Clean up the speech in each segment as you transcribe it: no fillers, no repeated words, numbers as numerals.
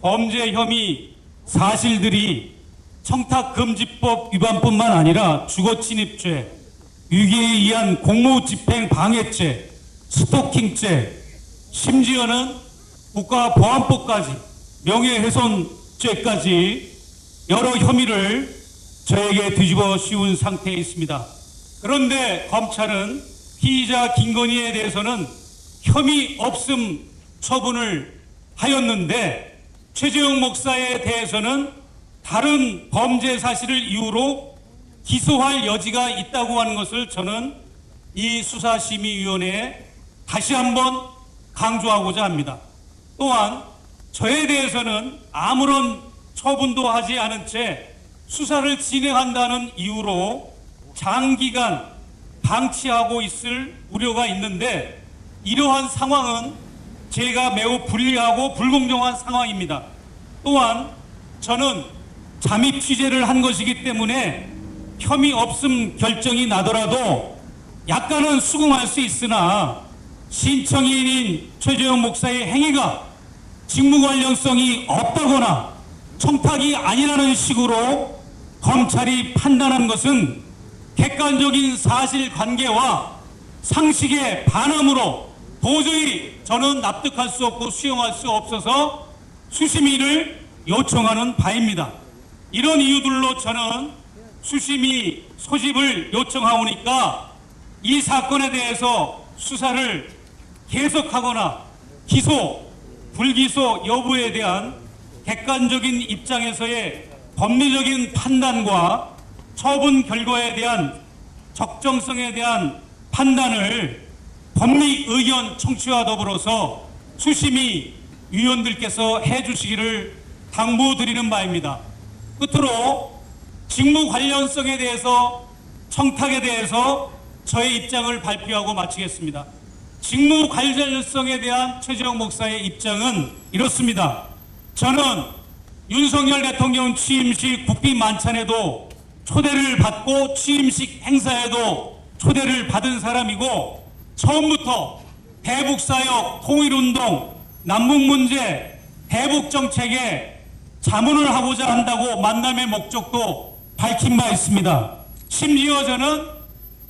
범죄 혐의 사실들이 청탁금지법 위반뿐만 아니라 주거침입죄, 유기에 의한 공무집행 방해죄, 스토킹죄, 심지어는 국가보안법까지 명예훼손죄까지 여러 혐의를 저에게 뒤집어 씌운 상태에 있습니다. 그런데 검찰은 피의자 김건희에 대해서는 혐의 없음 처분을 하였는데 최재형 목사에 대해서는 다른 범죄 사실을 이유로 기소할 여지가 있다고 하는 것을 저는 이 수사심의위원회에 다시 한번 강조하고자 합니다. 또한 저에 대해서는 아무런 처분도 하지 않은 채 수사를 진행한다는 이유로 장기간 방치하고 있을 우려가 있는데 이러한 상황은 제가 매우 불리하고 불공정한 상황입니다. 또한 저는 잠입 취재를 한 것이기 때문에 혐의 없음 결정이 나더라도 약간은 수긍할 수 있으나 신청인인 최재형 목사의 행위가 직무 관련성이 없다거나 청탁이 아니라는 식으로 검찰이 판단한 것은 객관적인 사실관계와 상식에 반함으로 도저히 저는 납득할 수 없고 수용할 수 없어서 수심위를 요청하는 바입니다. 이런 이유들로 저는 수심위 소집을 요청하오니까 이 사건에 대해서 수사를 계속하거나 기소, 불기소 여부에 대한 객관적인 입장에서의 법리적인 판단과 처분 결과에 대한 적정성에 대한 판단을 법리 의견 청취와 더불어서 수심위 위원들께서 해주시기를 당부드리는 바입니다. 끝으로 직무 관련성에 대해서 청탁에 대해서 저의 입장을 발표하고 마치겠습니다. 직무 관련성에 대한 최재형 목사의 입장은 이렇습니다. 저는 윤석열 대통령 취임식 국비 만찬에도 초대를 받고 취임식 행사에도 초대를 받은 사람이고 처음부터 대북사역, 통일운동, 남북문제, 대북정책에 자문을 하고자 한다고 만남의 목적도 밝힌 바 있습니다. 심지어 저는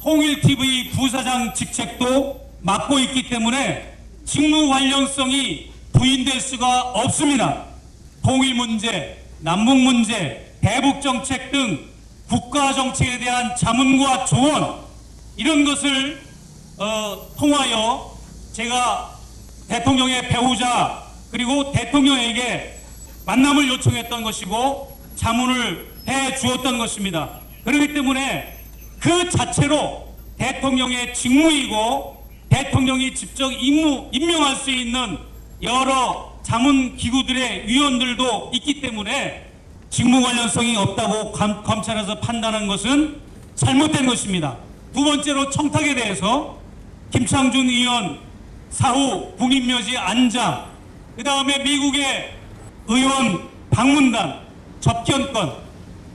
통일TV 부사장 직책도 맡고 있기 때문에 직무 관련성이 부인될 수가 없습니다. 통일문제, 남북문제, 대북정책 등 국가정책에 대한 자문과 조언 이런 것을 통하여 제가 대통령의 배우자 그리고 대통령에게 만남을 요청했던 것이고 자문을 해 주었던 것입니다. 그렇기 때문에 그 자체로 대통령의 직무이고 대통령이 직접 임명할 수 있는 여러 자문기구들의 위원들도 있기 때문에 직무 관련성이 없다고 검찰에서 판단한 것은 잘못된 것입니다. 두 번째로 청탁에 대해서 김창준 의원 사후 국민묘지 안장, 그 다음에 미국의 의원 방문단 접견권,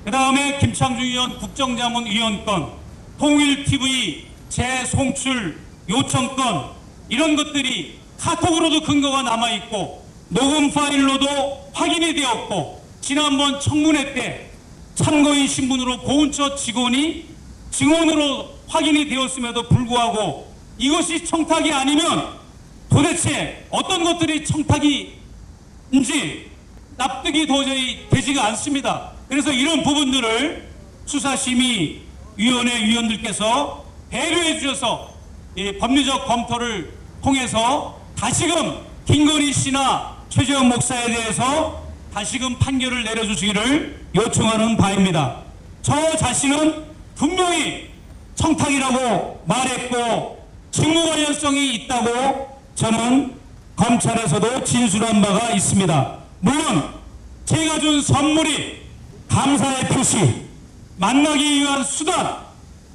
그 다음에 김창준 의원 국정자문위원권, 통일TV 재송출 요청권 이런 것들이 카톡으로도 근거가 남아있고 녹음 파일로도 확인이 되었고 지난번 청문회 때 참고인 신분으로 고은처 직원이 증언으로 확인이 되었음에도 불구하고 이것이 청탁이 아니면 도대체 어떤 것들이 청탁인지 납득이 도저히 되지가 않습니다. 그래서 이런 부분들을 수사심의위원회 위원들께서 배려해 주셔서 법리적 검토를 통해서 다시금 김건희 씨나 최재형 목사에 대해서 다시금 판결을 내려주시기를 요청하는 바입니다. 저 자신은 분명히 청탁이라고 말했고 직무 관련성이 있다고 저는 검찰에서도 진술한 바가 있습니다. 물론 제가 준 선물이 감사의 표시, 만나기 위한 수단,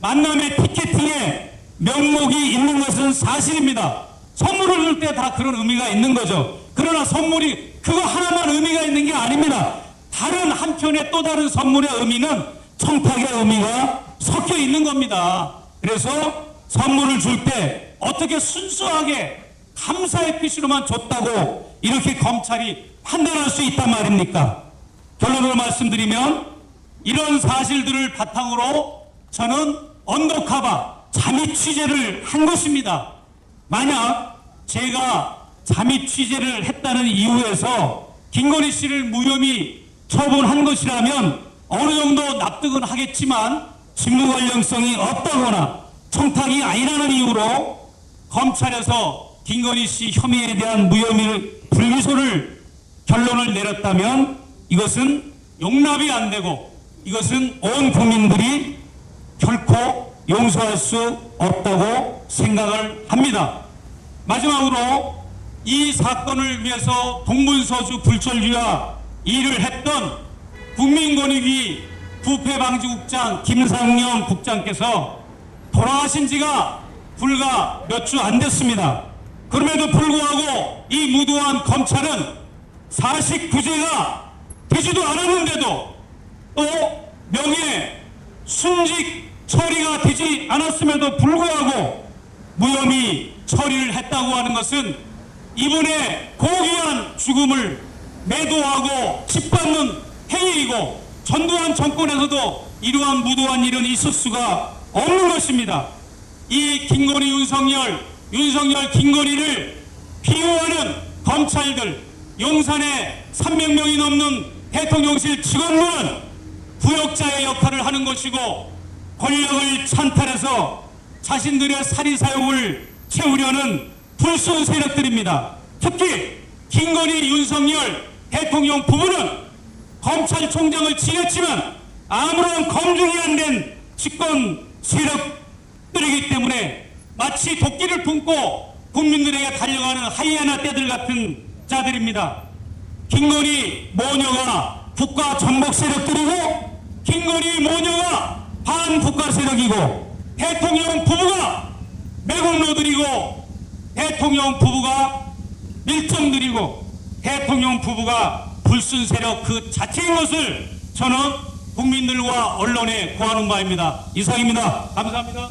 만남의 티켓팅에 명목이 있는 것은 사실입니다. 선물을 줄 때 다 그런 의미가 있는 거죠. 그러나 선물이 그거 하나만 의미가 있는 게 아닙니다. 다른 한편의 또 다른 선물의 의미는 청탁의 의미가 섞여 있는 겁니다. 그래서 선물을 줄 때 어떻게 순수하게 감사의 표시로만 줬다고 이렇게 검찰이 판단할 수 있단 말입니까? 결론으로 말씀드리면 이런 사실들을 바탕으로 저는 언더커버 잠입 취재를 한 것입니다. 만약 제가 잠입 취재를 했다는 이유에서 김건희 씨를 무혐의 처분한 것이라면 어느 정도 납득은 하겠지만 직무 관련성이 없다거나 청탁이 아니라는 이유로 검찰에서 김건희 씨 혐의에 대한 무혐의 불기소를 결론을 내렸다면 이것은 용납이 안 되고 이것은 온 국민들이 결코 용서할 수 없다고 생각을 합니다. 마지막으로 이 사건을 위해서 동문서주 불철주야 일을 했던 국민권익위 부패방지국장 김상영 국장께서 돌아가신 지가 불과 몇 주 안 됐습니다. 그럼에도 불구하고 이 무도한 검찰은 사식구제가 되지도 않았는데도 또 명예 순직 처리가 되지 않았음에도 불구하고 무혐의 처리를 했다고 하는 것은 이분의 고귀한 죽음을 매도하고 짓밟는 행위이고 전두환 정권에서도 이러한 무도한 일은 있을 수가 없는 것입니다. 이 김건희 윤석열 김건희를 비호하는 검찰들, 용산에 300명이 넘는 대통령실 직원들은 부역자의 역할을 하는 것이고 권력을 찬탈해서 자신들의 사리사욕을 채우려는 불순 세력들입니다. 특히 김건희 윤석열 대통령 부부는 검찰총장을 지냈지만 아무런 검증이 안 된 집권 세력들이기 때문에 마치 도끼를 품고 국민들에게 달려가는 하이에나 떼들 같은 자들입니다. 김건희 모녀가 국가 전복 세력들이고 김건희 모녀가 반국가 세력이고 대통령 부부가 매국노들이고 대통령 부부가 밀정들이고 대통령 부부가 불순 세력 그 자체인 것을 저는 국민들과 언론에 고하는 바입니다. 이상입니다. 감사합니다.